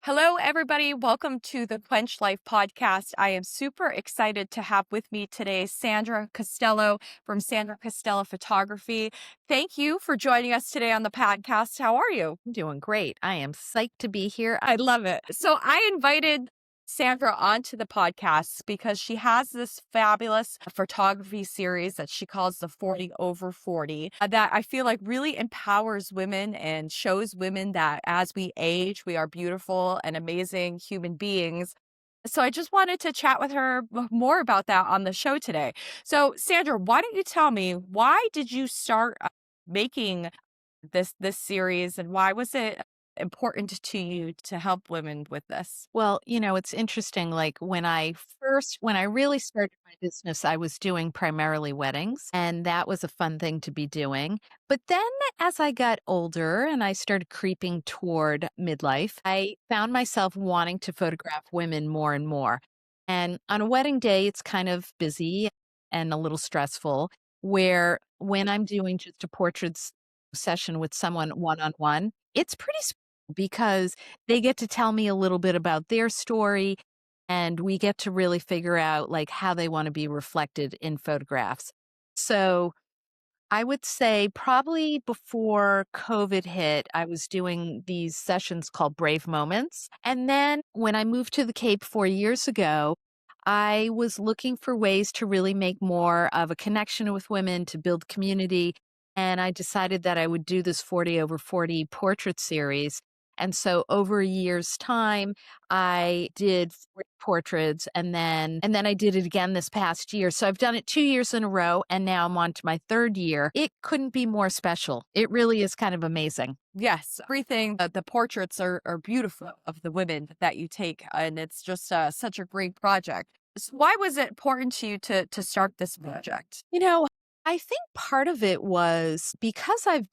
Hello, everybody. Welcome to the Quench Life podcast. I am super excited to have with me today Sandra Costello from Sandra Costello Photography. Thank you for joining us today on the podcast. How are you? I'm doing great. I am psyched to be here. I love it. So, I invited Sandra onto the podcast because she has this fabulous photography series that she calls the 40 over 40 that I feel like really empowers women and shows women that as we age, we are beautiful and amazing human beings. So I just wanted to chat with her more about that on the show today. So Sandra, why don't you tell me, why did you start making this series, and why was it important to you to help women with this? Well, it's interesting. Like when I really started my business, I was doing primarily weddings, and that was a fun thing to be doing. But then as I got older and I started creeping toward midlife, I found myself wanting to photograph women more and more. And on a wedding day, it's kind of busy and a little stressful, where when I'm doing just a portraits session with someone one on one, it's pretty because they get to tell me a little bit about their story, and we get to really figure out like how they want to be reflected in photographs. So I would say probably before COVID hit, I was doing these sessions called Brave Moments. And then when I moved to the Cape 4 years ago, I was looking for ways to really make more of a connection with women, to build community. And I decided that I would do this 40 over 40 portrait series. And so over a year's time, I did 40 portraits, and then I did it again this past year. So I've done it 2 years in a row, and now I'm on to my 3rd year. It couldn't be more special. It really is kind of amazing. Yes, everything, the portraits are beautiful of the women that you take, and it's just such a great project. So why was it important to you to start this project? You know, I think part of it was because I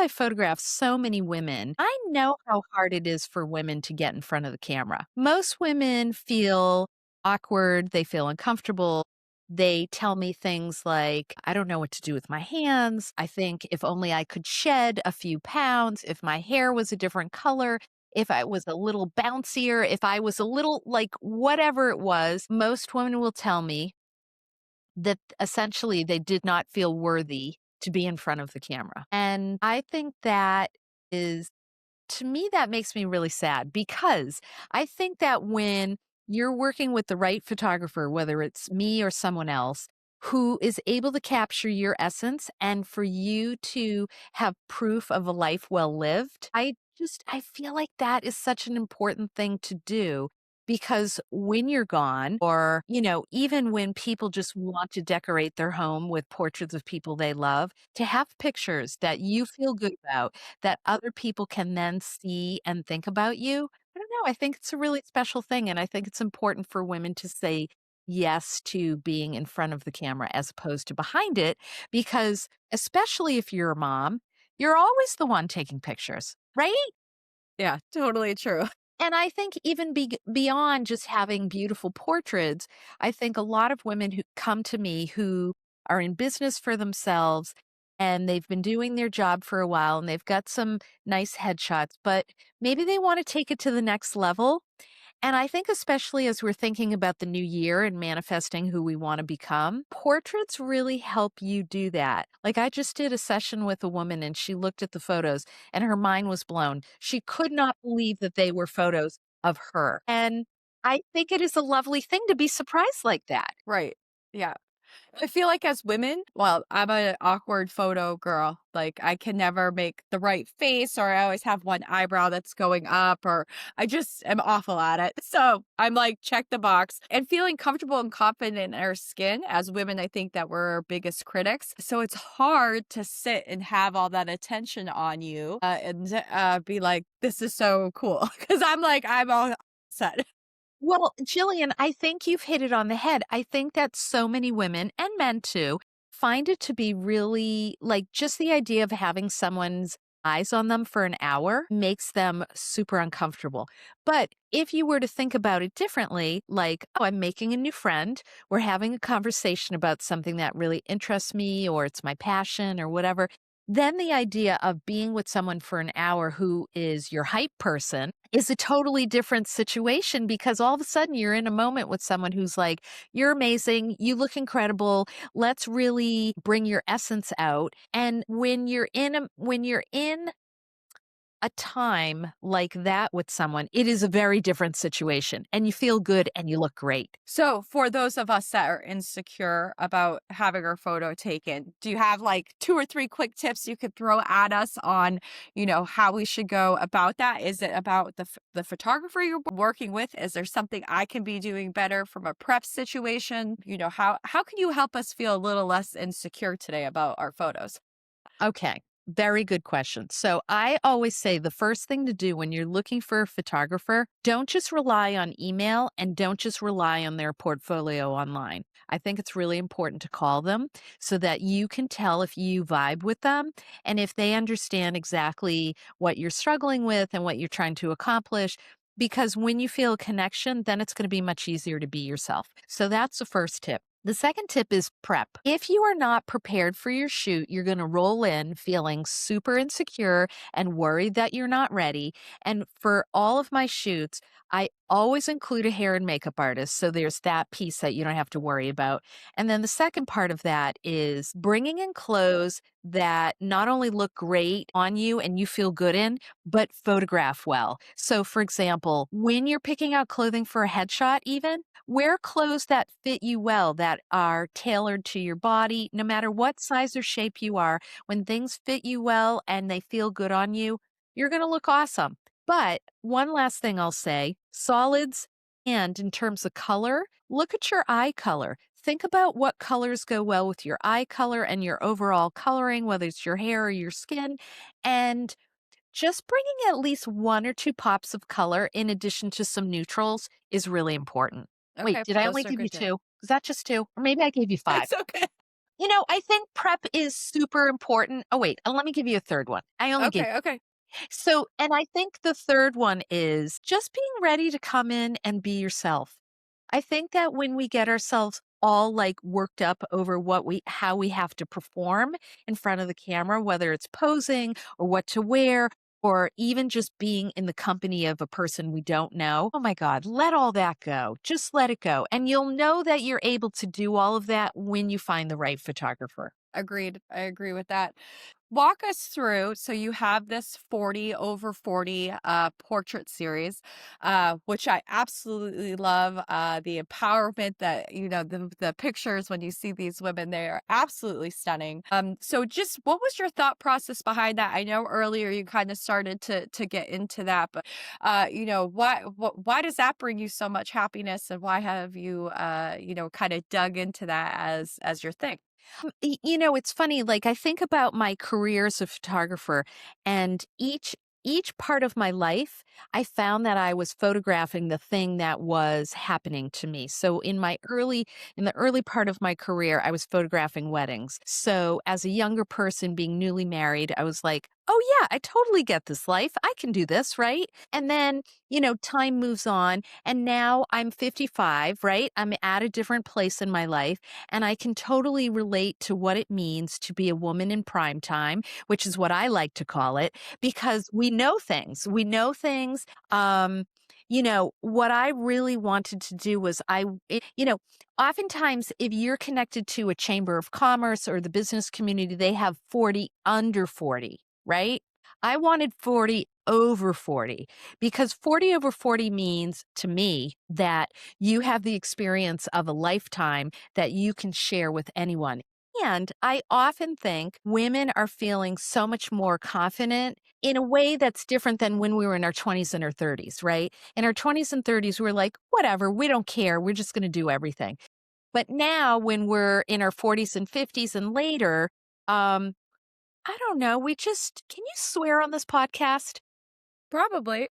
photographed so many women, I know how hard it is for women to get in front of the camera. Most women feel awkward, they feel uncomfortable. They tell me things like, I don't know what to do with my hands. I think if only I could shed a few pounds, if my hair was a different color, if I was a little bouncier, if I was a little like whatever it was, most women will tell me that essentially they did not feel worthy to be in front of the camera. And I think that is, to me, that makes me really sad because I think that when you're working with the right photographer, whether it's me or someone else, who is able to capture your essence and for you to have proof of a life well lived, I feel like that is such an important thing to do because when you're gone, or, even when people just want to decorate their home with portraits of people they love, to have pictures that you feel good about, that other people can then see and think about you. I don't know. I think it's a really special thing. And I think it's important for women to say yes to being in front of the camera as opposed to behind it, because especially if you're a mom, you're always the one taking pictures, right? Yeah, totally true. And I think even beyond just having beautiful portraits, I think a lot of women who come to me who are in business for themselves and they've been doing their job for a while and they've got some nice headshots, but maybe they want to take it to the next level. And I think especially as we're thinking about the new year and manifesting who we want to become, portraits really help you do that. Like I just did a session with a woman and she looked at the photos and her mind was blown. She could not believe that they were photos of her. And I think it is a lovely thing to be surprised like that. Right. Yeah. I feel like as women, well, I'm an awkward photo girl. Like I can never make the right face, or I always have one eyebrow that's going up, or I just am awful at it. So I'm like, check the box. And feeling comfortable and confident in our skin as women, I think that we're our biggest critics. So it's hard to sit and have all that attention on you and be like, this is so cool. Cause I'm like, I'm all set. Well, Jillian, I think you've hit it on the head. I think that so many women and men too find it to be really like just the idea of having someone's eyes on them for an hour makes them super uncomfortable. But if you were to think about it differently, like, oh, I'm making a new friend, we're having a conversation about something that really interests me or it's my passion or whatever. Then the idea of being with someone for an hour who is your hype person is a totally different situation because all of a sudden you're in a moment with someone who's like, "You're amazing. You look incredible. Let's really bring your essence out." And when you're in a time like that with someone, it is a very different situation and you feel good and you look great. So, for those of us that are insecure about having our photo taken, do you have like 2 or 3 quick tips you could throw at us on, how we should go about that? Is it about the photographer you're working with? Is there something I can be doing better from a prep situation? How can you help us feel a little less insecure today about our photos? Okay. Very good question. So I always say the first thing to do when you're looking for a photographer, don't just rely on email and don't just rely on their portfolio online. I think it's really important to call them so that you can tell if you vibe with them and if they understand exactly what you're struggling with and what you're trying to accomplish. Because when you feel a connection, then it's going to be much easier to be yourself. So that's the first tip. The second tip is prep. If you are not prepared for your shoot, you're going to roll in feeling super insecure and worried that you're not ready. And for all of my shoots, I always include a hair and makeup artist. So there's that piece that you don't have to worry about. And then the second part of that is bringing in clothes that not only look great on you and you feel good in, but photograph well. So, for example, when you're picking out clothing for a headshot, even wear clothes that fit you well, that are tailored to your body, no matter what size or shape you are. When things fit you well and they feel good on you, you're going to look awesome. But one last thing I'll say solids, and in terms of color, look at your eye color. Think about what colors go well with your eye color and your overall coloring, whether it's your hair or your skin. And just bringing at least one or two pops of color in addition to some neutrals is really important. Wait, Okay, did I only those are give you good tips. two? Was that just two? Or maybe I gave you five. It's okay. I think prep is super important. Oh, wait, let me give you a third one. I only gave Okay, okay. so, and I think the third one is just being ready to come in and be yourself. I think that when we get ourselves all like worked up over how we have to perform in front of the camera, whether it's posing or what to wear, or even just being in the company of a person we don't know. Oh my God, let all that go. Just let it go. And you'll know that you're able to do all of that when you find the right photographer. Agreed. I agree with that. Walk us through. So you have this 40 over 40 portrait series, which I absolutely love. The empowerment that, the pictures when you see these women, they are absolutely stunning. So just what was your thought process behind that? I know earlier you kind of started to get into that, but why does that bring you so much happiness, and why have you kind of dug into that as your thing? It's funny, like I think about my career as a photographer and each part of my life, I found that I was photographing the thing that was happening to me. So in the early part of my career, I was photographing weddings. So as a younger person being newly married, I was like, "Oh yeah, I totally get this life. I can do this, right?" And then, time moves on and now I'm 55, right? I'm at a different place in my life and I can totally relate to what it means to be a woman in prime time, which is what I like to call it, because we know things. We know things. What I really wanted to do was oftentimes if you're connected to a chamber of commerce or the business community, they have 40 under 40, right? I wanted 40 over 40 because 40 over 40 means to me that you have the experience of a lifetime that you can share with anyone. And I often think women are feeling so much more confident in a way that's different than when we were in our 20s and our 30s, right? In our 20s and 30s, we we're like, whatever, we don't care. We're just going to do everything. But now, when we're in our 40s and 50s and later, um, I don't know. Can you swear on this podcast? Probably.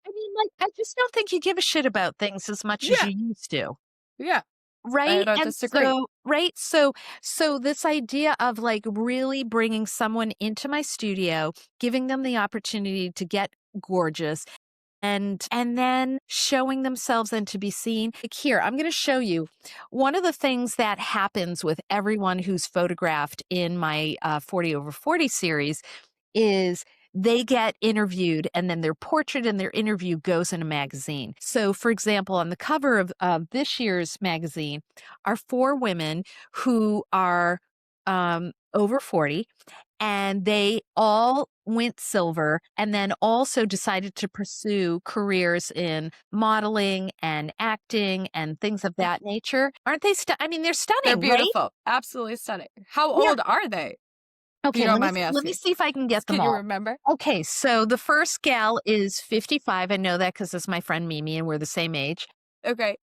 I mean, like, I just don't think you give a shit about things as much as Yeah. you used to. Yeah. I Right? don't And disagree. so right? So this idea of, like, really bringing someone into my studio, giving them the opportunity to get gorgeous, and then showing themselves and to be seen. Like here, I'm going to show you one of the things that happens with everyone who's photographed in my 40 over 40 series is they get interviewed and then their portrait and their interview goes in a magazine. So, for example, on the cover of this year's magazine are 4 women who are over 40, and they all went silver and then also decided to pursue careers in modeling and acting and things of that nature. Aren't they? I mean, they're They're stunning, right? beautiful. Absolutely stunning. How Yeah. old are they? If you Okay, don't mind me let me asking. see if I can get them Can you all. remember? Okay, so the first gal is 55. I know that because it's my friend Mimi, and we're the same age. Okay.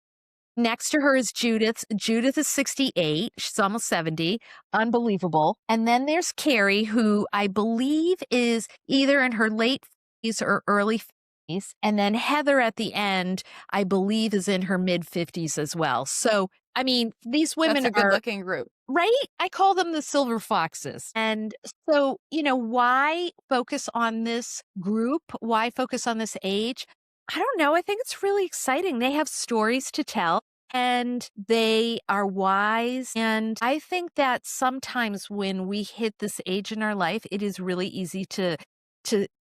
Next to her is Judith. Judith is 68. She's almost 70. Unbelievable. And then there's Carrie, who I believe is either in her late 50s or early 50s. And then Heather at the end, I believe, is in her mid 50s as well. So, I mean, these That's women a good are looking group. right? I call them the silver foxes. And so, why focus on this group? Why focus on this age? I don't know. I think it's really exciting. They have stories to tell and they are wise. And I think that sometimes when we hit this age in our life, it is really easy to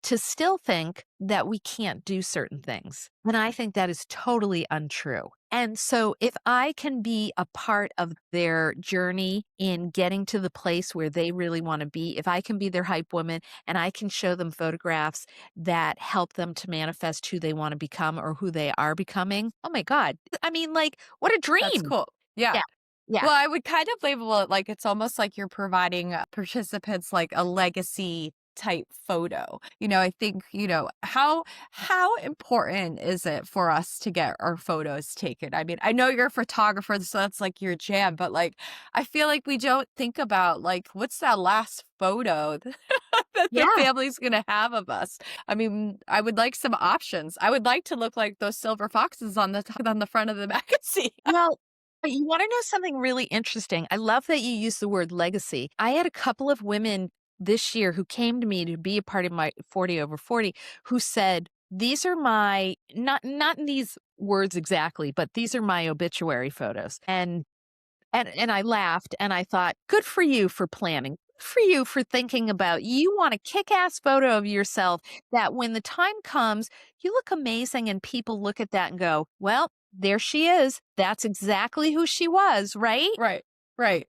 still think that we can't do certain things. And I think that is totally untrue. And so if I can be a part of their journey in getting to the place where they really want to be, if I can be their hype woman and I can show them photographs that help them to manifest who they want to become or who they are becoming, oh my God. I mean, like, what a That's dream. cool. Yeah. Yeah. Yeah. Well, I would kind of label it like it's almost like you're providing participants like a legacy type photo. I think, how important is it for us to get our photos taken? I mean, I know you're a photographer, so that's like your jam, but like I feel like we don't think about like what's that last photo that the Yeah. family's gonna have of us. I mean, I would like some options. I would like to look like those silver foxes on the front of the magazine. Well, you want to know something really interesting? I love that you use the word legacy. I had a couple of women this year who came to me to be a part of my 40 over 40 who said, these are my not in these words exactly, but these are my obituary photos. And I laughed and I thought, good for you for planning. Good for you for thinking about you want a kick-ass photo of yourself that when the time comes, you look amazing and people look at that and go, well, there she is. That's exactly who she was, right? Right. Right.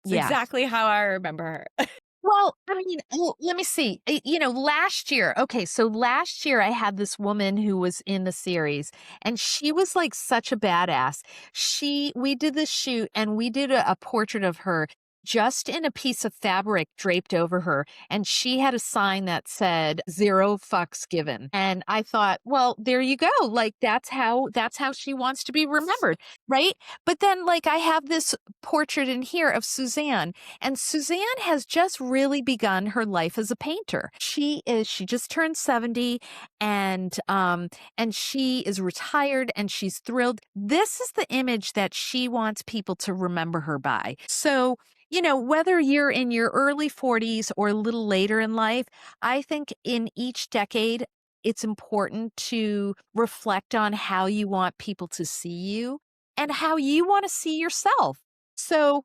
It's Yeah. exactly how I remember her. Well, I mean, let me see. Last year, okay, so last year I had this woman who was in the series and she was like such a badass. We did this shoot and we did a portrait of her just in a piece of fabric draped over her. And she had a sign that said 0 fucks given. And I thought, well, there you go. Like that's how she wants to be remembered. Right. But then like I have this portrait in here of Suzanne and Suzanne has just really begun her life as a painter. She just turned 70 and she is retired and she's thrilled. This is the image that she wants people to remember her by. So, whether you're in your early 40s or a little later in life, I think in each decade it's important to reflect on how you want people to see you and how you want to see yourself. So,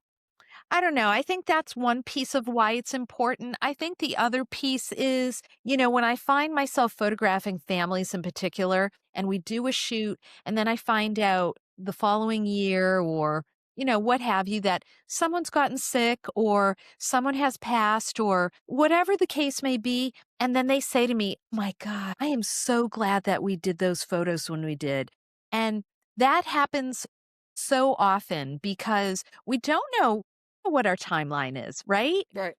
I don't know. I think that's one piece of why it's important. I think the other piece is, when I find myself photographing families in particular, and we do a shoot, and then I find out the following year or, what have you, that someone's gotten sick or someone has passed or whatever the case may be. And then they say to me, oh my God, I am so glad that we did those photos when we did. And that happens so often because we don't know what our timeline is, right? Right.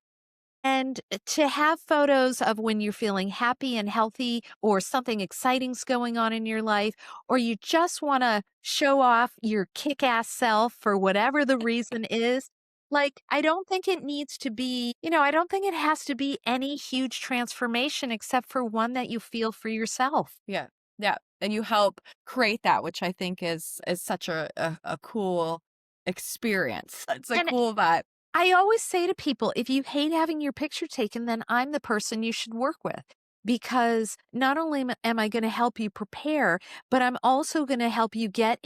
And to have photos of when you're feeling happy and healthy or something exciting's going on in your life, or you just want to show off your kick-ass self for whatever the reason is. Like, I don't think it needs to be, I don't think it has to be any huge transformation except for one that you feel for yourself. Yeah. Yeah. And you help create that, which I think is such a cool experience. It's a And cool vibe. I always say to people, if you hate having your picture taken, then I'm the person you should work with because not only am I going to help you prepare, but I'm also going to help you get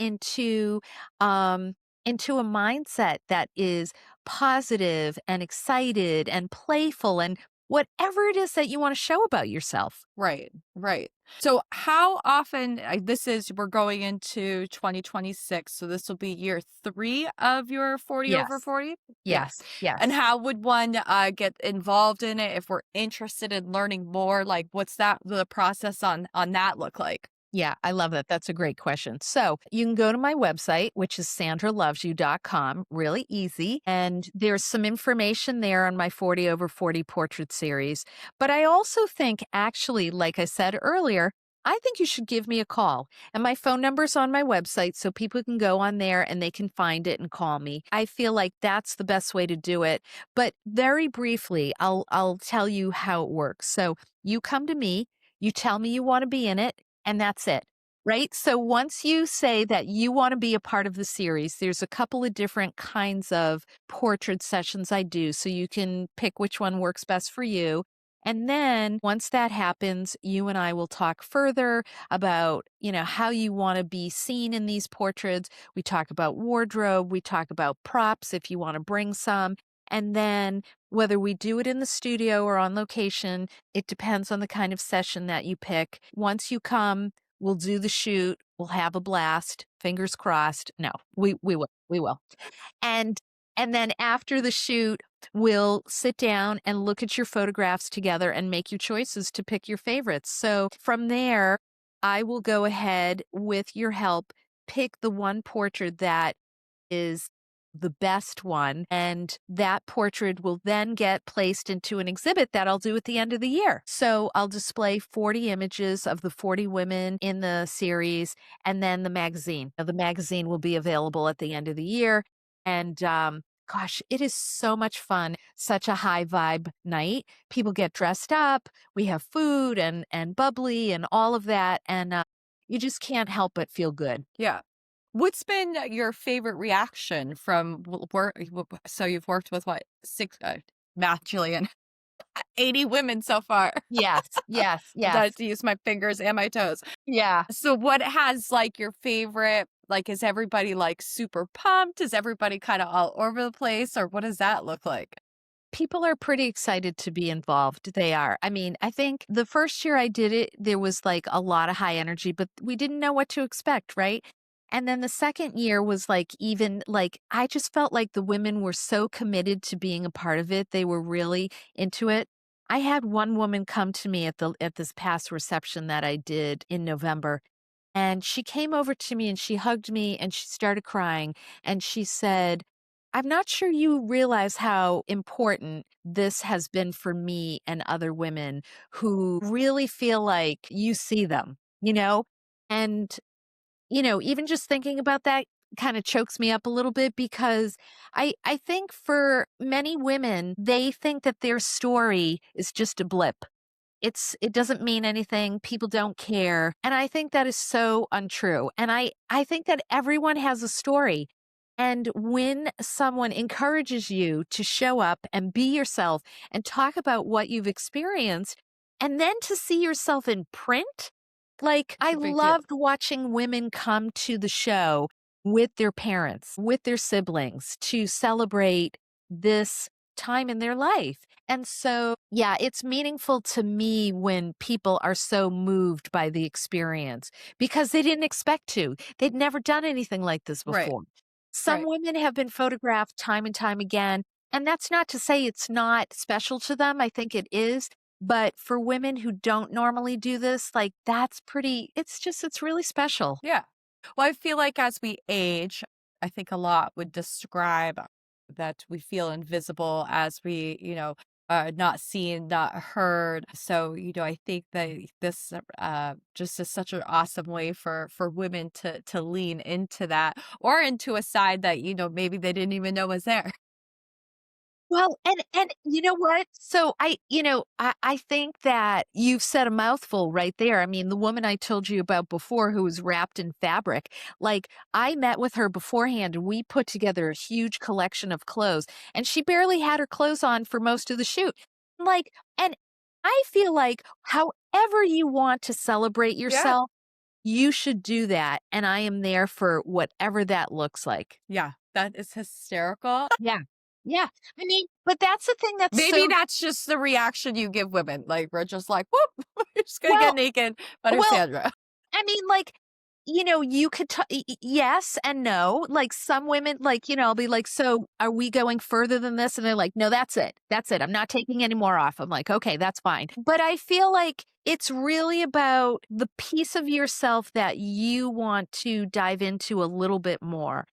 um, into a mindset that is positive and excited and playful and whatever it is that you want to show about yourself. Right, right. So how often this is we're going into 2026, so this will be year 3 of your 40 over Yes. 40? Yeah. Yes. And Yes. how would one get involved in it if we're interested in learning more? Like what's that the process on that look like? Yeah, I love that. That's a great question. So you can go to my website, which is sandralovesyou.com, really easy. And there's some information there on my 40 over 40 portrait series. But I also think, actually, like I said earlier, I think you should give me a call. And my phone number's on my website, so people can go on there and they can find it and call me. I feel like that's the best way to do it. But very briefly, I'll tell you how it works. So you come to me, you tell me you want to be in it, and that's it. Right? So once you say that you want to be a part of the series, there's a couple of different kinds of portrait sessions I do. So you can pick which one works best for you. And then once that happens, you and I will talk further about, how you want to be seen in these portraits. We talk about wardrobe, we talk about props if you want to bring some. And then whether we do it in the studio or on location, it depends on the kind of session that you pick. Once you come, we'll do the shoot, we'll have a blast, fingers crossed. No, we will. And and then after the shoot, we'll sit down and look at your photographs together and make your choices to pick your favorites. So from there, I will go ahead with your help, pick the one portrait that is the best one. And that portrait will then get placed into an exhibit that I'll do at the end of the year. So I'll display 40 images of the 40 women in the series and then the magazine. Now, the magazine will be available at the end of the year. And gosh, it is so much fun. Such a high vibe night. People get dressed up. We have food and bubbly and all of that. And you just can't help but feel good. Yeah. What's been your favorite reaction from work? So you've worked with what, 6 math, Jillian, 80 women so far. Yes, yes, That yes. to use my fingers and my toes. Yeah. So what has like your favorite, like, is everybody like super pumped? Is everybody kind of all over the place, or what does that look like? People are pretty excited to be involved. They are. I mean, I think the first year I did it, there was like a lot of high energy, but we didn't know what to expect, right? And then the second year was like, even like, I just felt like the women were so committed to being a part of it. They were really into it. I had one woman come to me at this past reception that I did in November. And she came over to me and she hugged me and she started crying. And she said, I'm not sure you realize how important this has been for me and other women who really feel like you see them, you know? And, even just thinking about that kind of chokes me up a little bit because I think for many women, they think that their story is just a blip. It doesn't mean anything, people don't care, and I think that is so untrue, and I think that everyone has a story, and when someone encourages you to show up and be yourself and talk about what you've experienced, and then to see yourself in print, like, It's I a big deal. loved watching women come to the show with their parents, with their siblings to celebrate this time in their life. And so, yeah, it's meaningful to me when people are so moved by the experience because they didn't expect to. They'd never done anything like this Right, before. Some right. women have been photographed time and time again. And that's not to say it's not special to them. I think it is. But for women who don't normally do this, like that's pretty, it's really special. Yeah. Well, I feel like as we age, I think a lot would describe that we feel invisible as we, not seen, not heard. So, I think that this just is such an awesome way for women to lean into that or into a side that, maybe they didn't even know was there. Well, and you know what? So I think that you've said a mouthful right there. I mean, the woman I told you about before who was wrapped in fabric, like I met with her beforehand and we put together a huge collection of clothes and she barely had her clothes on for most of the shoot. Like, and I feel like however you want to celebrate Yeah. yourself, you should do that, and I am there for whatever that looks like. Yeah. That is hysterical. Yeah. Yeah. I mean, but that's the thing that's Maybe so that's just the reaction you give women. Like, we're just like, whoop, we're just going to get well naked. But it's well, Sandra. I mean, like, you could yes and no. Like some women, like, I'll be like, "So, are we going further than this?" And they're like, "No, that's it. That's it. I'm not taking any more off." I'm like, "Okay, that's fine." But I feel like it's really about the piece of yourself that you want to dive into a little bit more.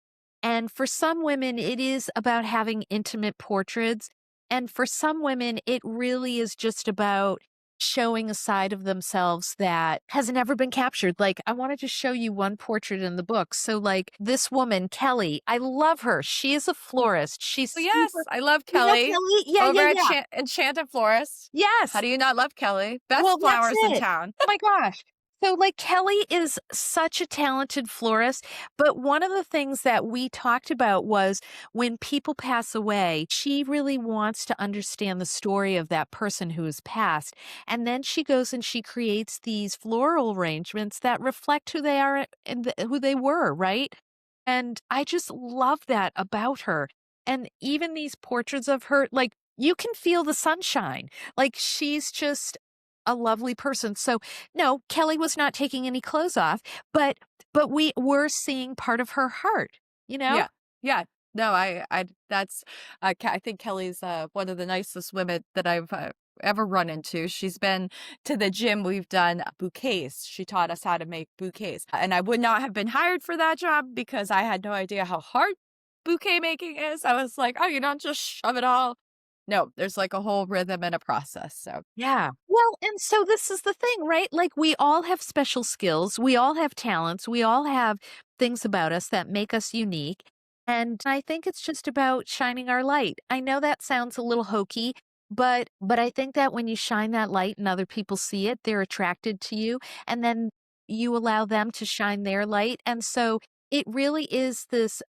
And for some women, it is about having intimate portraits. And for some women, it really is just about showing a side of themselves that has never been captured. Like, I wanted to show you one portrait in the book. So, like, this woman, Kelly, I love her. She is a florist. She's Oh, yes. super, I love you know, Kelly Kelly? Yeah, over yeah, at yeah. Enchanted Florist. How Yes. do you not love Kelly? Well, Best that's flowers in it. town. Oh my gosh. So, like, Kelly is such a talented florist, but one of the things that we talked about was when people pass away, she really wants to understand the story of that person who has passed, and then she goes and she creates these floral arrangements that reflect who they are and who they were, right? And I just love that about her. And even these portraits of her, like, you can feel the sunshine. Like, she's just a lovely person. So, no, Kelly was not taking any clothes off, but we were seeing part of her heart, you know? Yeah. Yeah. No, that's, I think Kelly's, one of the nicest women that I've ever run into. She's been to the gym. We've done bouquets. She taught us how to make bouquets. And I would not have been hired for that job because I had no idea how hard bouquet making is. I was like, oh, you don't just shove it all. No, there's like a whole rhythm and a process. So, Yeah. Well, and so this is the thing, right? Like, we all have special skills, we all have talents, we all have things about us that make us unique. And I think it's just about shining our light. I know that sounds a little hokey, but I think that when you shine that light and other people see it, they're attracted to you, and then you allow them to shine their light. And so it really is this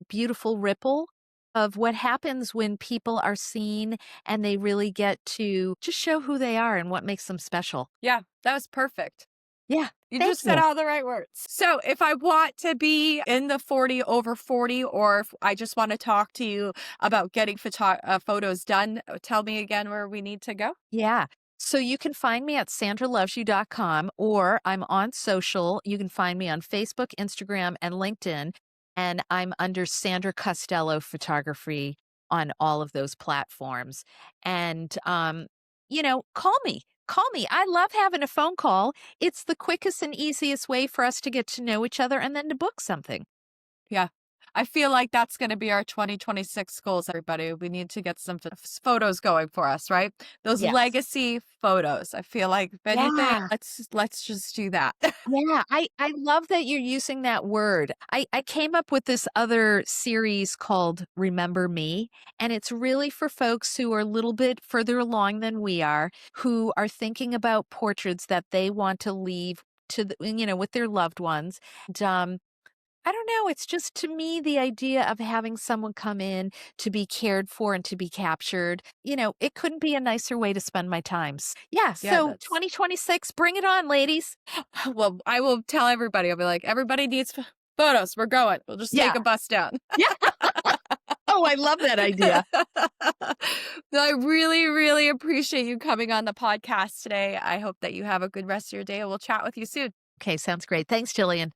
beautiful ripple of what happens when people are seen and they really get to just show who they are and what makes them special. yeah, that was perfect. Yeah. You Thank just said you. all the right words. So, if I want to be in the 40 over 40, or if I just want to talk to you about getting photos done, tell me again where we need to go. Yeah. So you can find me at sandralovesyou.com, or I'm on social. You can find me on Facebook, Instagram, and LinkedIn. And I'm under Sandra Costello Photography on all of those platforms. And, call me. Call me. I love having a phone call. It's the quickest and easiest way for us to get to know each other and then to book something. Yeah. I feel like that's going to be our 2026 goals, everybody. We need to get some photos going for us, right? Those Yes. legacy photos. I feel like if anything, Yeah. let's just do that. Yeah, I love that you're using that word. I came up with this other series called Remember Me, and it's really for folks who are a little bit further along than we are, who are thinking about portraits that they want to leave to with their loved ones. And, I don't know, it's just to me the idea of having someone come in to be cared for and to be captured, it couldn't be a nicer way to spend my times. Yeah, Yeah, so that's 2026, bring it on, ladies. well, I will tell everybody. I'll be like, everybody needs photos. We're going. We'll just take Yeah. a bus down. Yeah. Oh, I love that idea. No, I really, really appreciate you coming on the podcast today. I hope that you have a good rest of your day. We'll chat with you soon. Okay, sounds great. Thanks, Jillian.